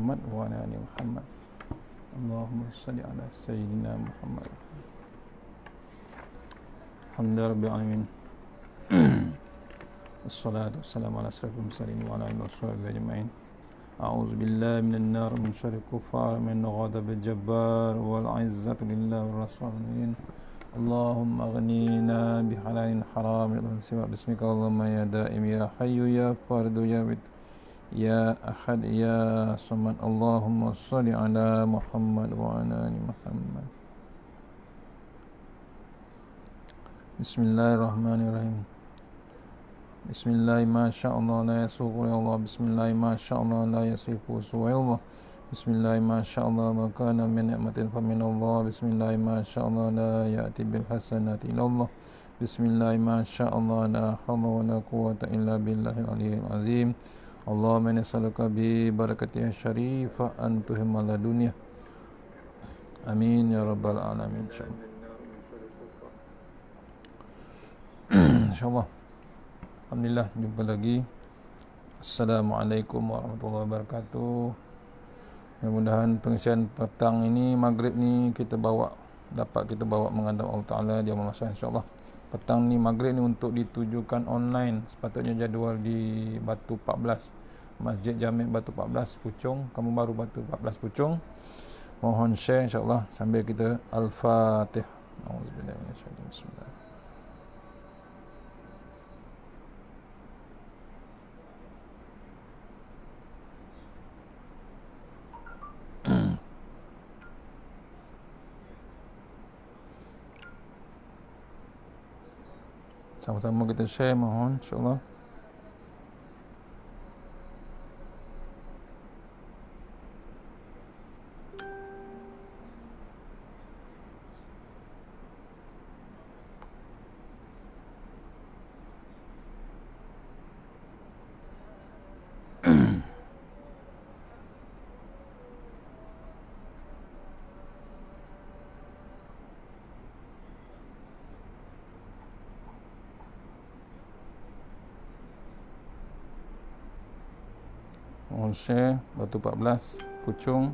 Muhammad wa ala ali Muhammad. Allahumma shalli ala sayyidina Muhammad. Alhamdulillah rabbil alamin. Wassalatu wassalamu ala asyrafil mursalin wa ala alihi washabbihi ajma'in. A'udzu billahi minan nar min syarril kuffar min ghadabil jabbar wal 'izzatu lillahi war rasulin. Allahumma aghnina bihalalin haram bismika Allahumma ya daim ya hayyu ya fardu ya bid ya ahad ya samad. Allahumma shalli ala Muhammad wa ala ali Muhammad. Bismillahirrahmanirrahim. Bismillah masyaallah la yasuqu ya Allah. Bismillah masyaallah la yasifu ya Allah. Bismillah masyaallah ma kana min ni'matin fa min Allah. Bismillah masyaallah la ya'ti bil hasanati illa Allah. Bismillah masyaallah la hawla wa la quwwata illa billahil aliyyil azim. Allahumma nas'aluka bi barakatiha syarifah an tuhimma la dunya. Amin ya rabbal alamin. Insyaallah. Alhamdulillah, jumpa lagi. Assalamualaikum warahmatullahi wabarakatuh. Mudah-mudahan pengisian petang ini, maghrib ni dapat kita bawa menghadap Allah Ta'ala di amal masyarakat, insyaAllah. Petang ni, maghrib ni untuk ditujukan online. Sepatutnya jadual di Batu 14, Masjid Jami' Batu 14 Puchong, Kampung Baru Batu 14 Puchong. Mohon share insyaAllah sambil kita Al-Fatih. Auzubillahi minasyaitanir rajim. Bismillah. Sama-sama kita share, mohon insyaAllah. Mohon share Batu 14 Puchong.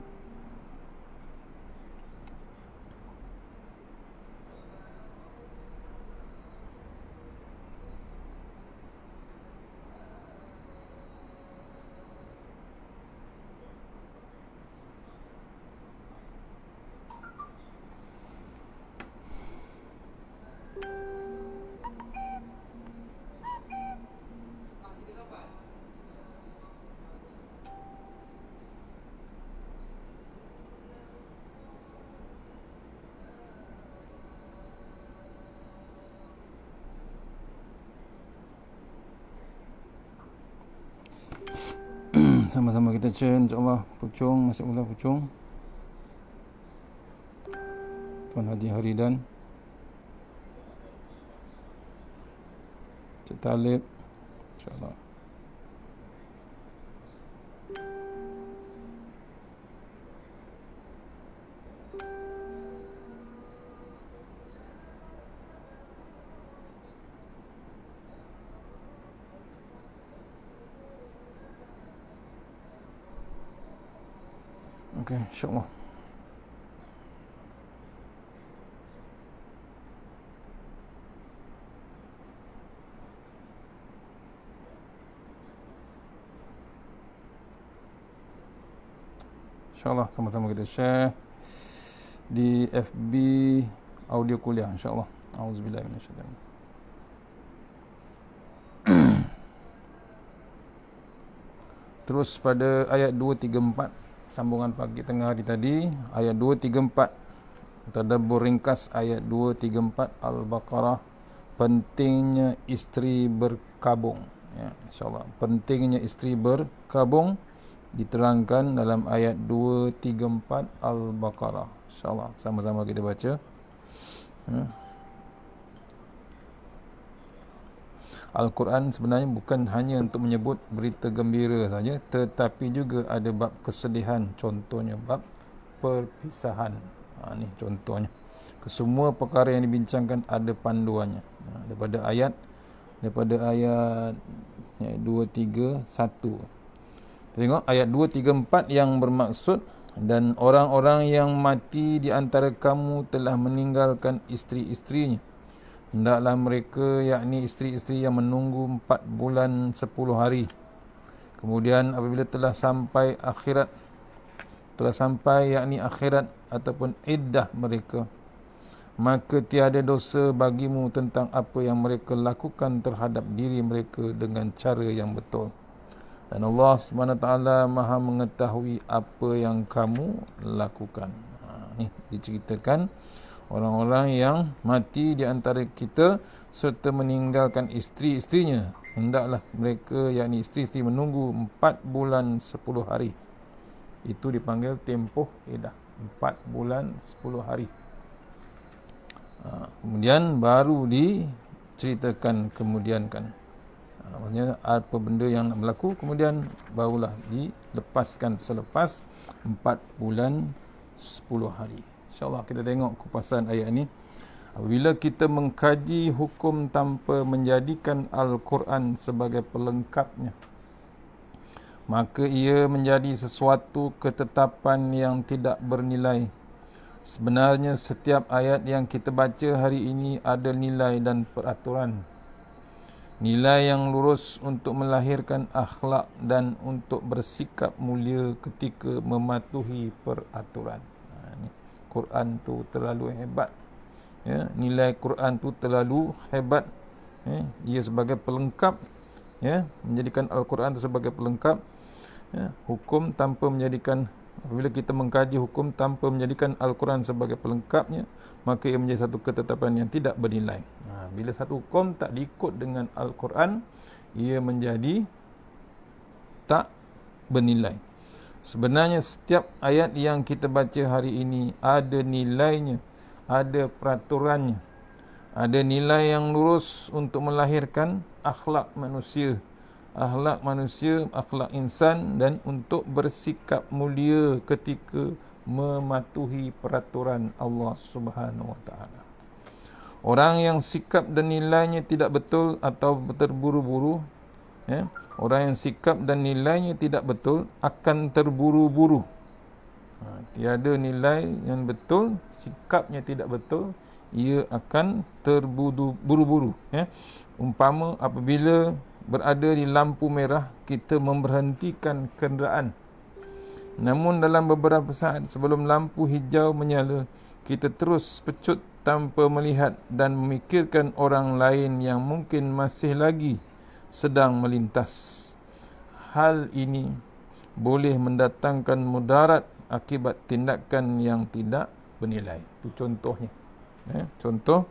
Sama-sama kita share insyaAllah. Puchong, masih mula Puchong. Tuan Haji Haridan, Cik Talib, insyaAllah. Okey, insyaAllah. InsyaAllah sama-sama kita share di FB audio kuliah, insyaAllah. Auzubillahi minasyaitanir rajim. Terus pada ayat 234, sambungan pagi tengah hari tadi, ayat 234, tadabbur ringkas ayat 234 Al-Baqarah, pentingnya isteri berkabung, ya, insyaAllah. Pentingnya isteri berkabung diterangkan dalam ayat 234 Al-Baqarah, insyaAllah. Sama-sama kita baca. Al-Quran sebenarnya bukan hanya untuk menyebut berita gembira saja, tetapi juga ada bab kesedihan, contohnya bab perpisahan. Ni contohnya. Kesemua perkara yang dibincangkan ada panduannya. Daripada ayat 231. Tengok ayat 2, 3, 4 yang bermaksud, dan orang-orang yang mati di antara kamu telah meninggalkan isteri-isterinya. Hendaklah mereka, yakni isteri-isteri yang menunggu 4 bulan 10 hari. Kemudian apabila telah sampai yakni akhirat ataupun iddah mereka, maka tiada dosa bagimu tentang apa yang mereka lakukan terhadap diri mereka dengan cara yang betul. Dan Allah SWT Maha mengetahui apa yang kamu lakukan. Ni diceritakan orang-orang yang mati di antara kita serta meninggalkan isteri-isterinya. Hendaklah mereka, yakni isteri-isteri, menunggu 4 bulan 10 hari. Itu dipanggil tempoh iddah, 4 bulan 10 hari. Kemudian baru diceritakan kemudian kan. Maksudnya apa benda yang nak berlaku, kemudian barulah dilepaskan selepas 4 bulan 10 hari. InsyaAllah kita tengok kupasan ayat ini. Apabila kita mengkaji hukum tanpa menjadikan Al-Quran sebagai pelengkapnya, maka ia menjadi sesuatu ketetapan yang tidak bernilai. Sebenarnya setiap ayat yang kita baca hari ini ada nilai dan peraturan. Nilai yang lurus untuk melahirkan akhlak dan untuk bersikap mulia ketika mematuhi peraturan. Quran tu terlalu hebat. Ya, nilai Quran tu terlalu hebat. Ya, ia sebagai pelengkap, ya, menjadikan Al-Quran itu sebagai pelengkap. Ya, hukum tanpa menjadikan, apabila kita mengkaji hukum tanpa menjadikan Al-Quran sebagai pelengkapnya, maka ia menjadi satu ketetapan yang tidak bernilai. Bila satu hukum tak diikut dengan Al-Quran, ia menjadi tak bernilai. Sebenarnya setiap ayat yang kita baca hari ini ada nilainya, ada peraturannya, ada nilai yang lurus untuk melahirkan akhlak manusia, akhlak insan, dan untuk bersikap mulia ketika mematuhi peraturan Allah Subhanahu Wa Taala. Orang yang sikap dan nilainya tidak betul atau terburu-buru, ya, orang yang sikap dan nilainya tidak betul akan terburu-buru. Tiada nilai yang betul, sikapnya tidak betul, ia akan terburu-buru. Ya. Umpama apabila berada di lampu merah, kita memberhentikan kenderaan. Namun dalam beberapa saat sebelum lampu hijau menyala, kita terus pecut tanpa melihat dan memikirkan orang lain yang mungkin masih lagi sedang melintas. Hal ini boleh mendatangkan mudarat akibat tindakan yang tidak bernilai. Itu contohnya. Contoh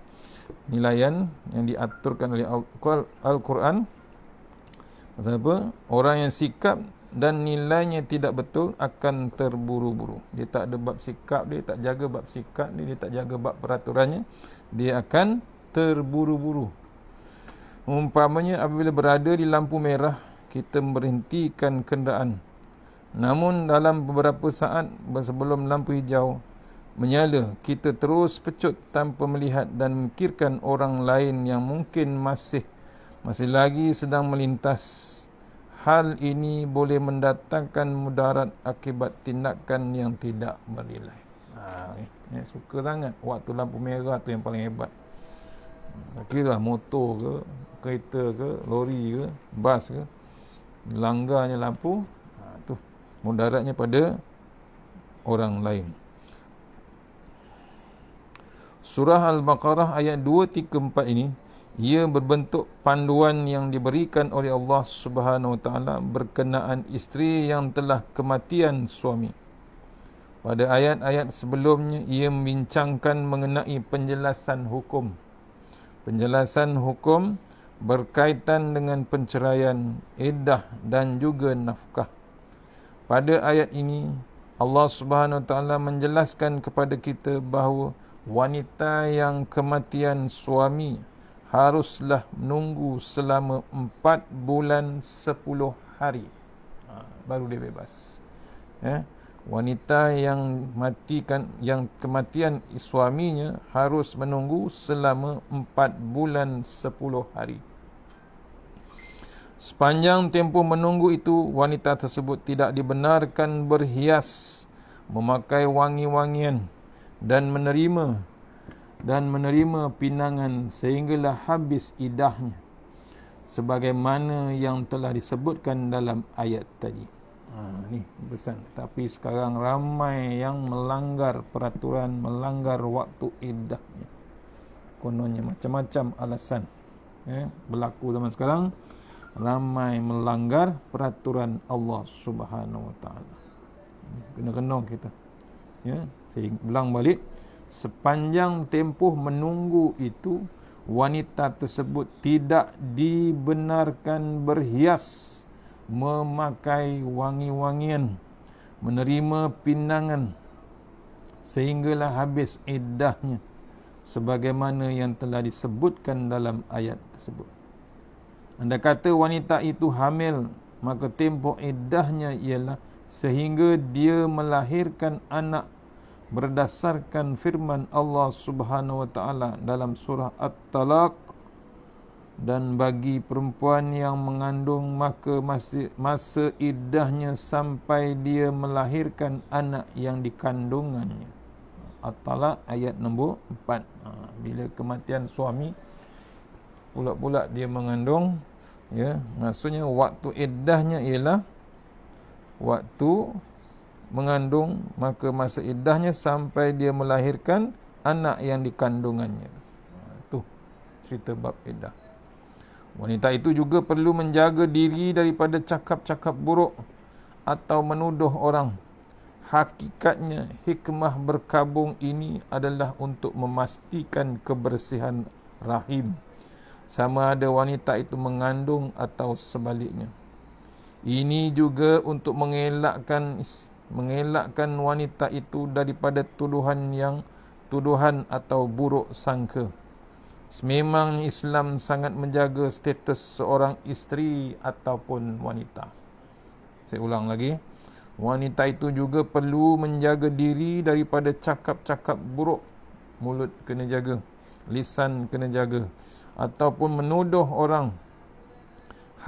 nilaian yang diaturkan oleh Al-Quran. Pasal apa? Orang yang sikap dan nilainya tidak betul akan terburu-buru. Dia tak ada bab sikap dia, tak jaga bab sikap dia, dia tak jaga bab peraturannya, dia akan terburu-buru. Umpamanya apabila berada di lampu merah, kita memberhentikan kenderaan. Namun dalam beberapa saat sebelum lampu hijau menyala, kita terus pecut tanpa melihat dan memikirkan orang lain yang mungkin masih lagi sedang melintas. Hal ini boleh mendatangkan mudarat akibat tindakan yang tidak bernilai. Suka sangat waktu lampu merah tu yang paling hebat. Kira motor ke, kereta ke, lori ke, bas ke, langgarnya lampu, tu mudaratnya pada orang lain. Surah Al-Baqarah ayat 2, 3, 4 ini, ia berbentuk panduan yang diberikan oleh Allah Subhanahu Wa Taala berkenaan isteri yang telah kematian suami. Pada ayat-ayat sebelumnya, ia membincangkan mengenai penjelasan hukum. Penjelasan hukum berkaitan dengan penceraian, iddah dan juga nafkah. Pada ayat ini, Allah Subhanahu Wa Taala menjelaskan kepada kita bahawa wanita yang kematian suami haruslah menunggu selama 4 bulan 10 hari. Baru dia bebas. Wanita yang kematian suaminya harus menunggu selama 4 bulan 10 hari. Sepanjang tempoh menunggu itu, wanita tersebut tidak dibenarkan berhias, memakai wangi-wangian dan menerima pinangan sehinggalah habis iddahnya, sebagaimana yang telah disebutkan dalam ayat tadi. Ni pesan. Tapi sekarang ramai yang melanggar peraturan, melanggar waktu iddahnya. Kononnya macam-macam alasan berlaku zaman sekarang. Ramai melanggar peraturan Allah Subhanahu Wa Taala. Kena kita. Saya ulang balik. Sepanjang tempoh menunggu itu, wanita tersebut tidak dibenarkan berhias, memakai wangi-wangian, menerima pinangan sehinggalah habis iddahnya, sebagaimana yang telah disebutkan dalam ayat tersebut. Andai kata wanita itu hamil, maka tempoh iddahnya ialah sehingga dia melahirkan anak berdasarkan firman Allah Subhanahu Wa Taala dalam surah At-Talaq. Dan bagi perempuan yang mengandung, maka masa iddahnya sampai dia melahirkan anak yang dikandungannya. At-Talaq ayat nombor 4. Bila kematian suami, pula dia mengandung, maksudnya waktu iddahnya ialah waktu mengandung, maka masa iddahnya sampai dia melahirkan anak yang dikandungannya. Tu cerita bab iddah. Wanita itu juga perlu menjaga diri daripada cakap-cakap buruk atau menuduh orang. Hakikatnya hikmah berkabung ini adalah untuk memastikan kebersihan rahim, sama ada wanita itu mengandung atau sebaliknya. Ini juga untuk mengelakkan wanita itu daripada tuduhan atau buruk sangka. Sememangnya Islam sangat menjaga status seorang isteri ataupun wanita. Saya ulang lagi. Wanita itu juga perlu menjaga diri daripada cakap-cakap buruk. Mulut kena jaga, lisan kena jaga, ataupun menuduh orang.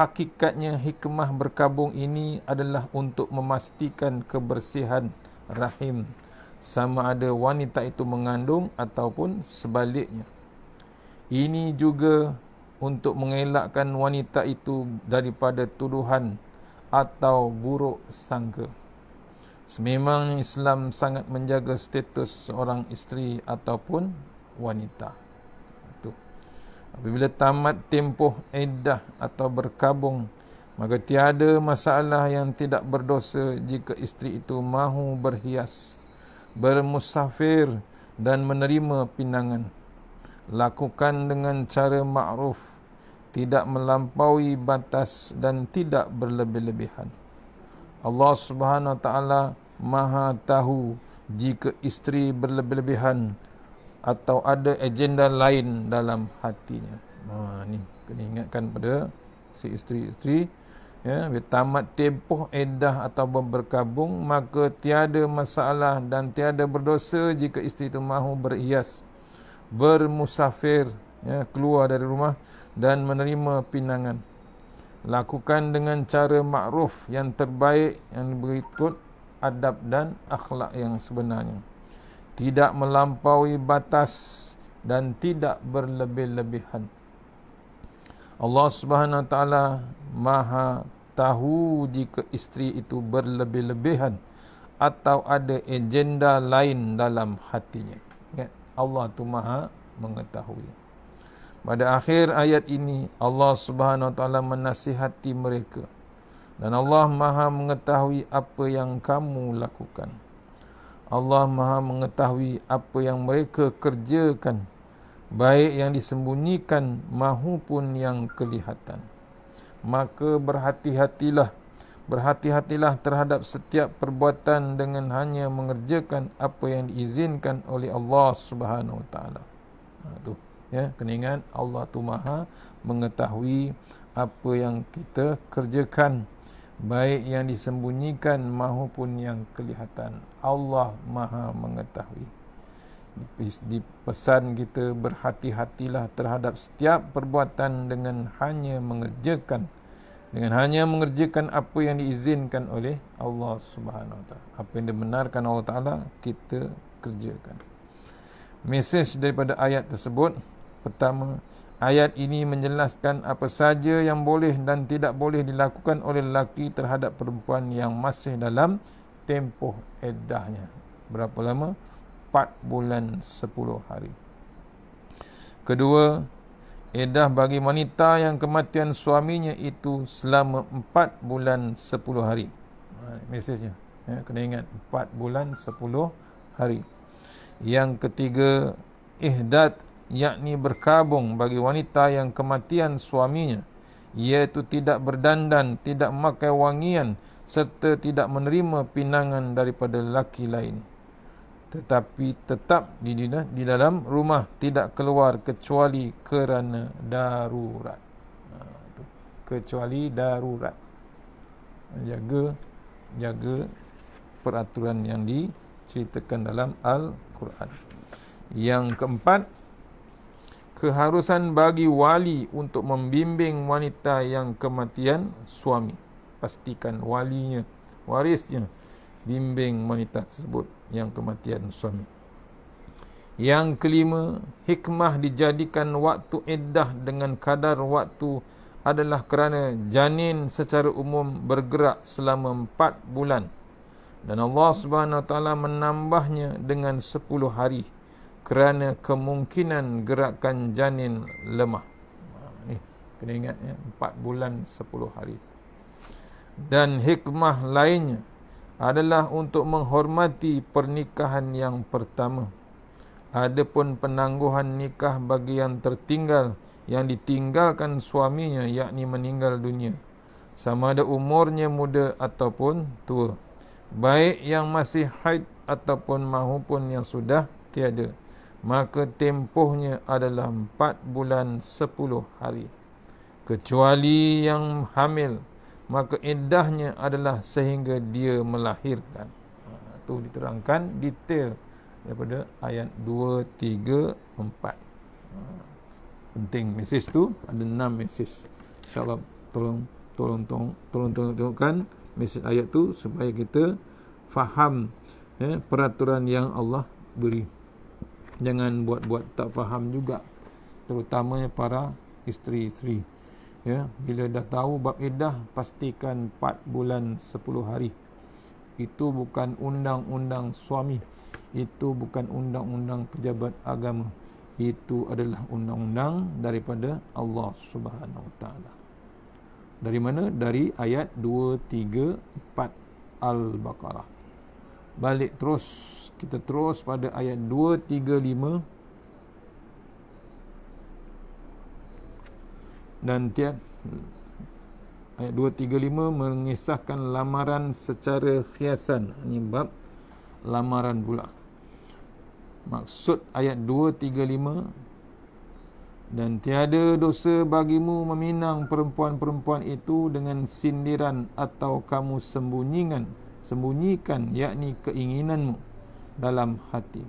Hakikatnya hikmah berkabung ini adalah untuk memastikan kebersihan rahim, sama ada wanita itu mengandung ataupun sebaliknya. Ini juga untuk mengelakkan wanita itu daripada tuduhan atau buruk sangka. Sememangnya Islam sangat menjaga status seorang isteri ataupun wanita. Itu. Apabila tamat tempoh iddah atau berkabung, maka tiada masalah yang tidak berdosa jika isteri itu mahu berhias, bermusafir dan menerima pinangan. Lakukan dengan cara ma'ruf, tidak melampaui batas dan tidak berlebih-lebihan. Allah Subhanahu Wa Taala Maha tahu jika isteri berlebih-lebihan atau ada agenda lain dalam hatinya. Ni kena ingatkan pada si isteri-isteri, bila tamat tempoh iddah atau berkabung, maka tiada masalah dan tiada berdosa jika isteri itu mahu berhias, bermusafir, keluar dari rumah dan menerima pinangan. Lakukan dengan cara makruf yang terbaik, yang berikut adab dan akhlak yang sebenarnya. Tidak melampaui batas dan tidak berlebih-lebihan. Allah Subhanahu Wa Taala Maha tahu jika isteri itu berlebih-lebihan atau ada agenda lain dalam hatinya. Ingat, Allah tu Maha mengetahui. Pada akhir ayat ini, Allah Subhanahu Wa Taala menasihati mereka, dan Allah Maha mengetahui apa yang kamu lakukan. Allah Maha mengetahui apa yang mereka kerjakan, baik yang disembunyikan maupun yang kelihatan. Maka berhati-hatilah terhadap setiap perbuatan dengan hanya mengerjakan apa yang diizinkan oleh Allah Subhanahu Wa Taala. Kena ingat, Allah tu Maha mengetahui apa yang kita kerjakan, baik yang disembunyikan maupun yang kelihatan. Allah Maha mengetahui. Dipesan kita berhati-hatilah terhadap setiap perbuatan dengan hanya mengerjakan dengan hanya mengerjakan apa yang diizinkan oleh Allah Subhanahu Wa Taala. Apa yang dibenarkan Allah Taala kita kerjakan. Mesej daripada ayat tersebut, pertama, ayat ini menjelaskan apa saja yang boleh dan tidak boleh dilakukan oleh lelaki terhadap perempuan yang masih dalam tempoh iddahnya. Berapa lama? 4 bulan 10 hari. Kedua, iddah bagi wanita yang kematian suaminya itu selama 4 bulan 10 hari. Mesejnya, kena ingat 4 bulan 10 hari. Yang ketiga, ihdad, yakni berkabung bagi wanita yang kematian suaminya, iaitu tidak berdandan, tidak memakai wangian serta tidak menerima pinangan daripada lelaki lain, tetapi tetap di dalam rumah, tidak keluar kecuali kerana darurat. Kecuali darurat. Jaga peraturan yang diceritakan dalam Al-Quran. Yang keempat, keharusan bagi wali untuk membimbing wanita yang kematian suami. Pastikan walinya, warisnya, bimbing wanita tersebut yang kematian suami. Yang kelima, hikmah dijadikan waktu iddah dengan kadar waktu adalah kerana janin secara umum bergerak selama 4 bulan dan Allah Subhanahu Wa Taala menambahnya dengan 10 hari kerana kemungkinan gerakan janin lemah. Ni kena ingat ya, 4 bulan 10 hari. Dan hikmah lainnya adalah untuk menghormati pernikahan yang pertama. Adapun penangguhan nikah bagi yang tertinggal, yang ditinggalkan suaminya, yakni meninggal dunia, sama ada umurnya muda ataupun tua, baik yang masih haid ataupun mahupun yang sudah tiada, maka tempohnya adalah 4 bulan 10 hari. Kecuali yang hamil, maka iddahnya adalah sehingga dia melahirkan. Itu diterangkan detail daripada ayat 2, 3, 4. Penting mesej tu, ada 6 mesej. InsyaAllah tolongkan mesej ayat tu supaya kita faham peraturan yang Allah beri. Jangan buat-buat tak faham juga, terutamanya para isteri-isteri. Bila dah tahu bab iddah, pastikan 4 bulan 10 hari. Itu bukan undang-undang suami, itu bukan undang-undang pejabat agama, itu adalah undang-undang daripada Allah Subhanahu Wa Taala. Dari mana? Dari ayat 2, 3, 4 Al-Baqarah. Balik terus, kita terus pada ayat 2, 3, 5 dan ayat 2, 3, 5 mengisahkan lamaran secara khiasan. Ini bab lamaran pula. Maksud ayat 2, 3, 5, dan tiada dosa bagimu meminang perempuan-perempuan itu dengan sindiran atau kamu sembunyikan, yakni keinginanmu dalam hati.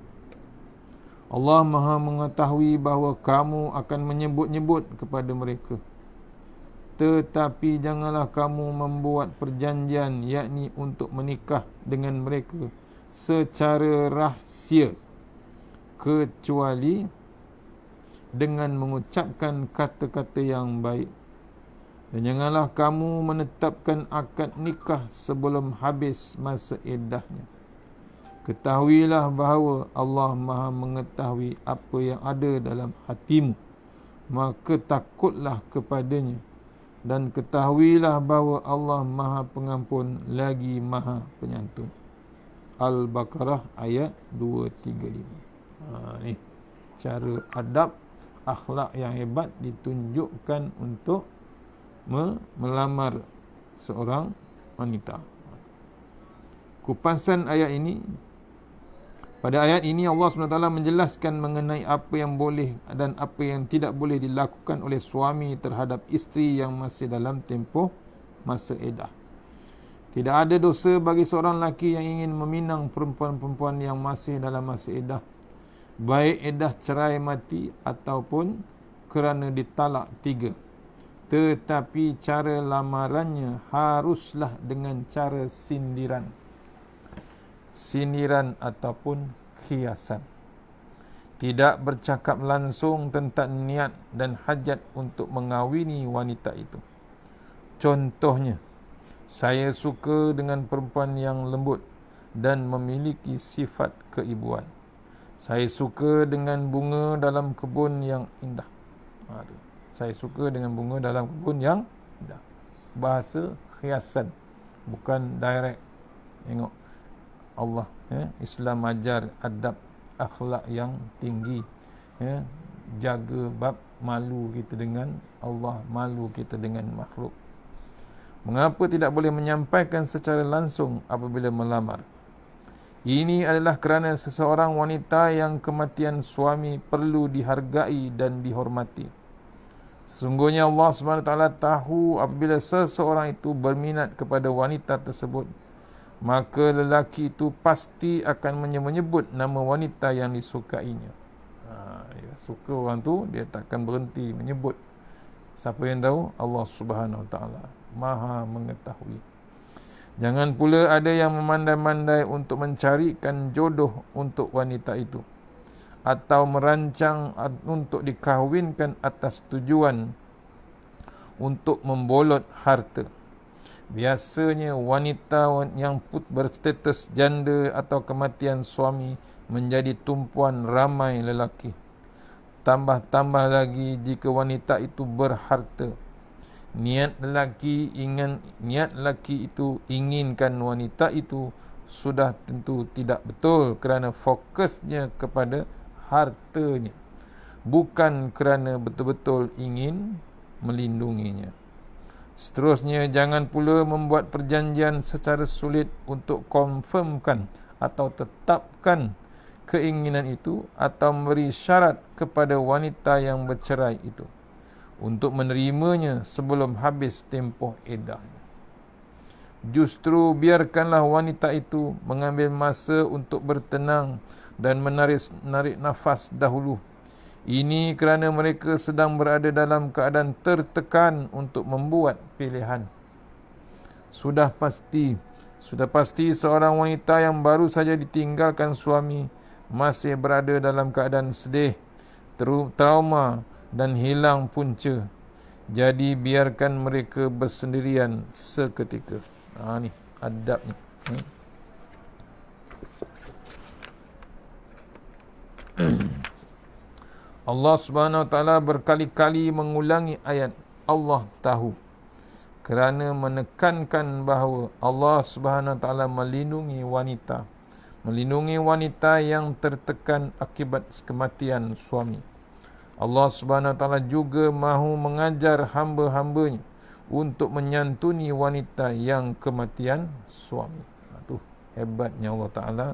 Allah Maha mengetahui bahawa kamu akan menyebut-nyebut kepada mereka. Tetapi janganlah kamu membuat perjanjian, yakni untuk menikah dengan mereka secara rahsia, kecuali dengan mengucapkan kata-kata yang baik. Dan janganlah kamu menetapkan akad nikah sebelum habis masa iddahnya. Ketahuilah bahawa Allah Maha mengetahui apa yang ada dalam hatimu, maka takutlah kepadanya. Dan ketahuilah bahawa Allah Maha Pengampun lagi Maha Penyantun. Al-Baqarah ayat 2, 3, 5. Ni cara adab, akhlak yang hebat ditunjukkan untuk melamar seorang wanita. Kupasan ayat ini. Pada ayat ini Allah SWT menjelaskan mengenai apa yang boleh dan apa yang tidak boleh dilakukan oleh suami terhadap isteri yang masih dalam tempoh masa iddah. Tidak ada dosa bagi seorang lelaki yang ingin meminang perempuan-perempuan yang masih dalam masa iddah, baik iddah cerai mati ataupun kerana ditalak 3. tetapi cara lamarannya haruslah dengan cara sindiran ataupun hiasan. Tidak bercakap langsung tentang niat dan hajat untuk mengawini wanita itu. Contohnya, saya suka dengan perempuan yang lembut dan memiliki sifat keibuan. Saya suka dengan bunga dalam kebun yang indah. Saya suka dengan bunga dalam kebun yang indah. Bahasa hiasan, bukan direct. Tengok Allah, Islam ajar adab akhlak yang tinggi. Jaga bab malu kita dengan Allah, malu kita dengan makhluk. Mengapa tidak boleh menyampaikan secara langsung apabila melamar? Ini adalah kerana seseorang wanita yang kematian suami perlu dihargai dan dihormati. Sesungguhnya Allah SWT tahu apabila seseorang itu berminat kepada wanita tersebut, maka lelaki itu pasti akan menyebut nama wanita yang disukainya. Dia suka orang tu, dia takkan berhenti menyebut. Siapa yang tahu? Allah Subhanahu Wa Taala Maha mengetahui. Jangan pula ada yang memandai-mandai untuk mencarikan jodoh untuk wanita itu, atau merancang untuk dikahwinkan atas tujuan untuk membolot harta. Biasanya wanita yang berstatus janda atau kematian suami menjadi tumpuan ramai lelaki. Tambah-tambah lagi jika wanita itu berharta. Niat lelaki itu inginkan wanita itu sudah tentu tidak betul, kerana fokusnya kepada hartanya, bukan kerana betul-betul ingin melindunginya. Seterusnya, jangan pula membuat perjanjian secara sulit untuk confirmkan atau tetapkan keinginan itu, atau memberi syarat kepada wanita yang bercerai itu untuk menerimanya sebelum habis tempoh iddahnya. Justru biarkanlah wanita itu mengambil masa untuk bertenang dan menarik nafas dahulu. Ini kerana mereka sedang berada dalam keadaan tertekan untuk membuat pilihan. Sudah pasti seorang wanita yang baru saja ditinggalkan suami masih berada dalam keadaan sedih, trauma dan hilang punca. Jadi biarkan mereka bersendirian seketika. Ni adabnya. Allah Subhanahu Wa Taala berkali-kali mengulangi ayat Allah tahu, kerana menekankan bahawa Allah Subhanahu Wa Taala melindungi wanita yang tertekan akibat kematian suami. Allah Subhanahu Wa Taala juga mahu mengajar hamba-hambanya untuk menyantuni wanita yang kematian suami. Itu hebatnya Allah Taala,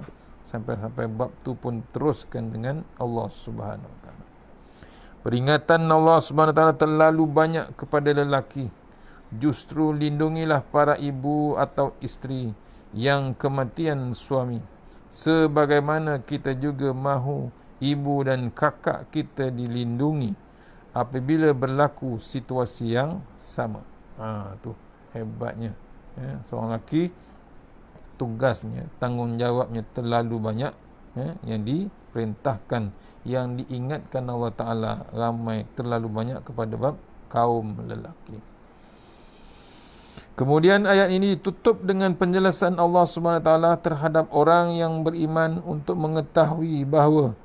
sampai-sampai bab tu pun teruskan dengan Allah Subhanahu Wa Taala. Peringatan Allah Subhanahu Wa Taala terlalu banyak kepada lelaki. Justru lindungilah para ibu atau isteri yang kematian suami, sebagaimana kita juga mahu ibu dan kakak kita dilindungi apabila berlaku situasi yang sama. Tu hebatnya. Seorang lelaki, tugasnya, tanggungjawabnya terlalu banyak, yang diperintahkan, yang diingatkan Allah Ta'ala ramai, terlalu banyak kepada bab kaum lelaki. Kemudian ayat ini ditutup dengan penjelasan Allah Subhanahu Wa Taala terhadap orang yang beriman untuk mengetahui bahawa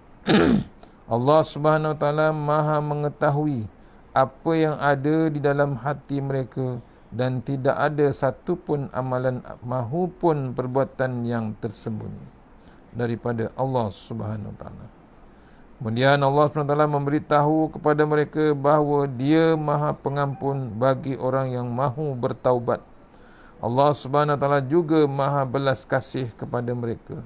Allah Subhanahu Wa Taala Maha mengetahui apa yang ada di dalam hati mereka, dan tidak ada satu pun amalan mahupun perbuatan yang tersembunyi daripada Allah Subhanahu Wa Taala. Kemudian Allah Subhanahu Wa Taala memberitahu kepada mereka bahawa Dia Maha Pengampun bagi orang yang mahu bertaubat. Allah Subhanahu Wa Taala juga Maha belas kasih kepada mereka,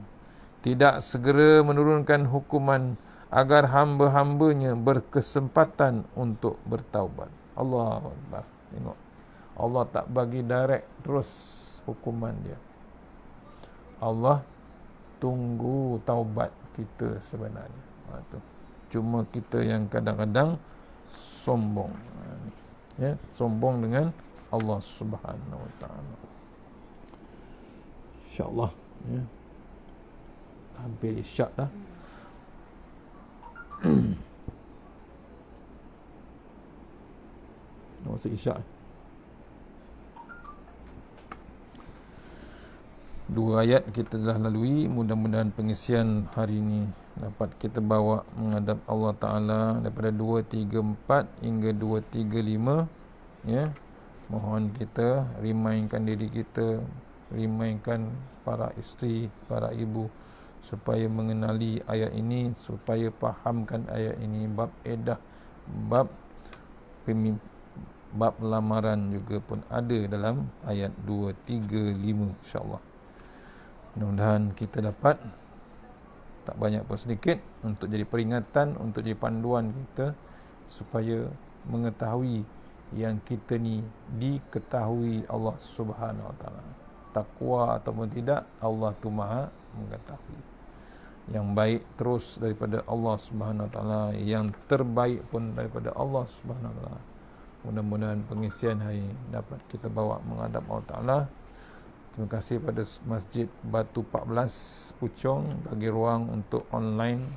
tidak segera menurunkan hukuman agar hamba-hambanya berkesempatan untuk bertaubat. Allahu Akbar. Tengok, Allah tak bagi direct terus hukuman dia. Allah tunggu taubat kita sebenarnya. Cuma kita yang kadang-kadang sombong. ya, sombong dengan Allah Subhanahu wa taala. Insya-Allah, ya. Hampir isyak dah. Masuk isyak. Dua ayat kita telah lalui. Mudah-mudahan pengisian hari ini dapat kita bawa menghadap Allah Ta'ala daripada 234 hingga 235, ya. Mohon kita remindkan diri kita, remindkan para isteri, para ibu, supaya mengenali ayat ini, supaya fahamkan ayat ini. Bab edah, bab bab lamaran juga pun ada dalam ayat 235, insya-Allah. Mudah-mudahan kita dapat, tak banyak pun sedikit, untuk jadi peringatan, untuk jadi panduan kita, supaya mengetahui yang kita ni diketahui Allah Subhanahu Wa Taala. Takwa ataupun tidak, Allah tu Maha mengetahui. Yang baik terus daripada Allah Subhanahu Wa Taala, yang terbaik pun daripada Allah Subhanahu Wa Taala. Mudah-mudahan pengisian hari ini dapat kita bawa menghadap Allah Taala. Terima kasih pada Masjid Batu 14 Puchong bagi ruang untuk online.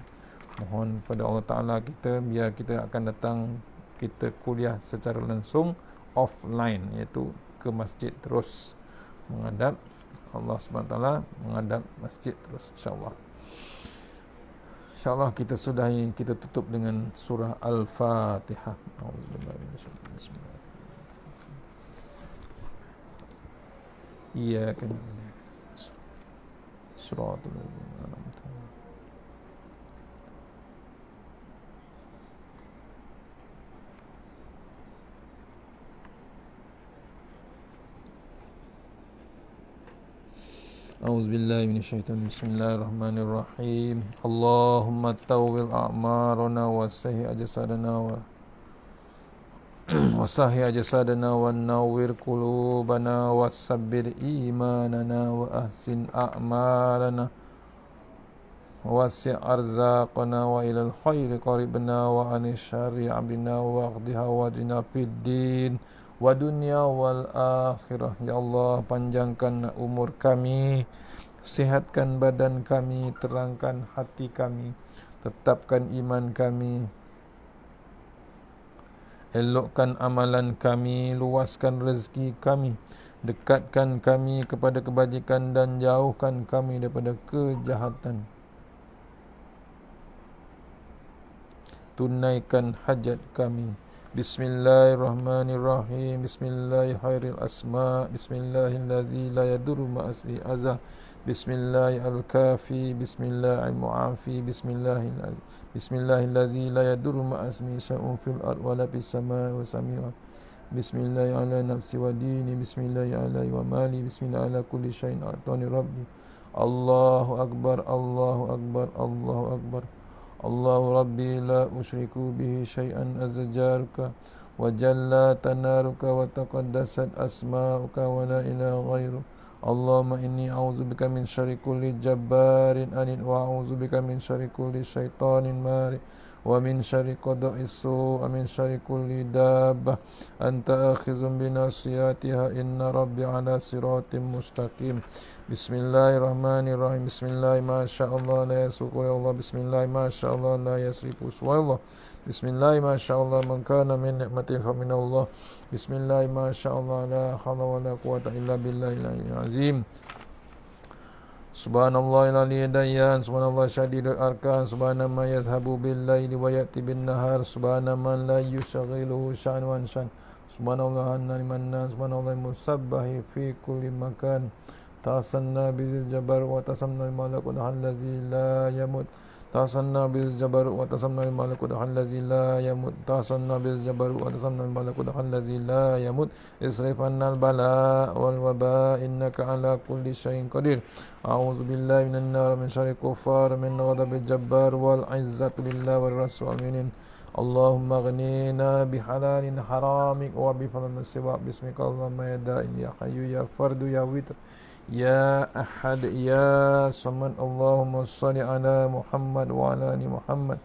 Mohon pada Allah Ta'ala kita, biar kita akan datang, kita kuliah secara langsung offline, iaitu ke masjid terus menghadap Allah SWT, menghadap masjid terus, insyaAllah. InsyaAllah kita sudahi, kita tutup dengan surah Al-Fatihah. Bismillahirrahmanirrahim. Iyyaka na'budu wa iyyaka nasta'in. Shiratal ladzina an'amta 'alaihim. A'udzu billahi minasyaitonir rajim. Bismillahirrahmanirrahim. Allahumma tawwil a'marana wa sahih ajsadana wasahih jasadana wa nawwir qulubana wasabbir imanana wa ahsin a'malana wasi' arzaqana wa ilal khairi qaribna wa anis syarri abdina wa aqdiha wajina fid din wa dunya wal akhirah. Ya Allah, panjangkan umur kami, sihatkan badan kami, terangkan hati kami, tetapkan iman kami, elokkan amalan kami, luaskan rezeki kami, dekatkan kami kepada kebajikan dan jauhkan kami daripada kejahatan. Tunaikan hajat kami. Bismillahirrahmanirrahim. Bismillahirrahmanirrahim. Asma. Bismillahillazi la yadurru ma'asmi azah. Bismillahil-kafi. Bismillahil-mu'afi. Bismillahilladzi la yadurru ma'asmi syai'un fil ard wa la fis samaa'i wa sami'un. Bismillahi ala nafsi wa dini. Bismillahi ala wa mali. Bismillahi ala kulli syai'in a'tani rabbi. Allahu akbar, Allahu akbar, Allahu akbar. Allahu rabbi la usyriku bihi syai'an azjaruka wa jalla tanaruka wa taqaddasat asma'uka wa la ilaha ghairu. Allahumma inni a'udzubika min syarri kulli jabbarin anid wa a'udzubika min syarri kulli syaitanin marid wa min syarri qada'is su' wa min syarri kulli dabbah anta akhizun bi nasiyatiha inna rabbi ala siratim mustaqim. Bismillahirrahmanirrahim. Bismillahi ma sya'allah la yasuqu ya Allah. Bismillahi ma sya'allah la yasrifu ya Allah. Bismillahi ma sya'allah man kana min ni'matin fa min Allah. Bismillahi ma sya'allah la hawla wa la quwwata illa billahil azim. Subhanallahil aliyyid dayyan, subhanallah syadidul arkan, subhanama yazhabu bil laili wa ya'ti bin nahar, subhanama la yushghiluhu sya'nun syan, subhanallah an-mannan, subhanallah musabbahi fi kulli makan. Tasanna bizil jabar wa tasamna al-malakut allazi la yamut. Tasanna bizil jabar wa tasamna al-malakut allazi la yamut. Tasanna bizil jabar wa tasamna al-malakut allazi la yamut. Isrif anna al-bala wal waba innaka ala kulli syai'in qadir. A'udzu billahi minan nar min syarri kuffar min ghadabil jabbar wal izzatu lillahi war rasul aminin. Allahumma ghnina bihalalin haramik wa bi fadlin siwa bismika Allahumma ya da'im ya hayyu ya fardu ya witr ya ahad ya samad. Allahumma salli ala Muhammad wa ala ali Muhammad.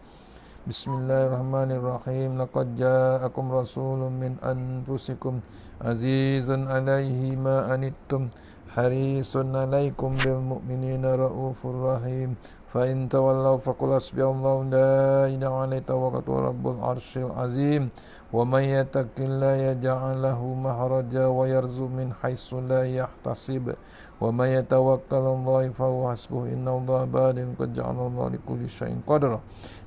Bismillahirrahmanirrahim. Laqad ja'akum rasulun min anfusikum azizun 'alaihi ma anittum harisun 'alaikum bil mu'minina raufur rahim. Fa in tawallaw faqul hasbiyallahu la ilaha illa huwa rabbul arsyil azim. Wa may yattaqillaha yaj'al lahu makhraja wa yarzuqhu min haitsu la yahtasib. Wa may yatawakkal 'alallahi fa huwa hasbuh. Innallaha baligh qad ja'ala Allahu likulli syai'in qadra.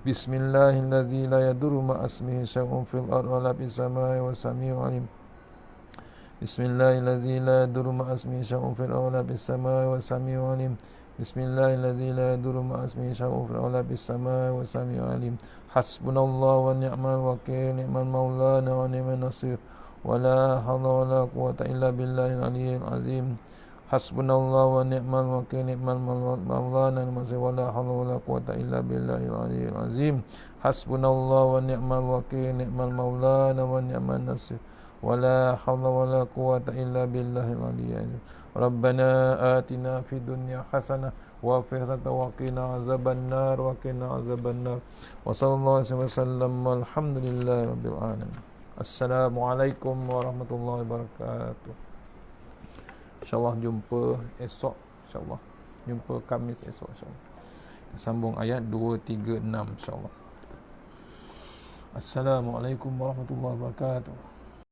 Bismillahilladzi la yadurru ma ismihi syai'un fil ardi wa la fis samai wa samii'un 'alim. Bismillahilladzi la yadurru ma ismihi syai'un fil ardi wa la fis samai wa samii'un 'alim. Bismillahilladzi la yadurru ma ismihi syai'un fil ardi wa la fis samai wa samii'un 'alim. Hasbunallahu wa ni'mal wakeel, ni'mal maulana wa ni'man nasir. Wa la haula wa la quwwata illa billahil aliyyil azim. Hasbunallahu wa ni'mal wakeel, ni'mal maulana wa nasir. Wa la haula wa la quwwata illa billahil aliyyil azim. Hasbunallahu wa ni'mal wakeel, ni'mal maulana wa ni'man nasir. Wa la haula wa la quwwata illa billahil aliyyil azim. Rabbana atina fid dunya hasanah wa fil akhirati wa qina azabannar wa qina azabannar. Wa sallallahu alaihi wasallam walhamdulillahi rabbil alamin. Assalamualaikum warahmatullahi wabarakatuh. InsyaAllah jumpa esok, InsyaAllah jumpa Khamis esok, InsyaAllah kita sambung ayat 236, InsyaAllah. Assalamualaikum warahmatullahi wabarakatuh.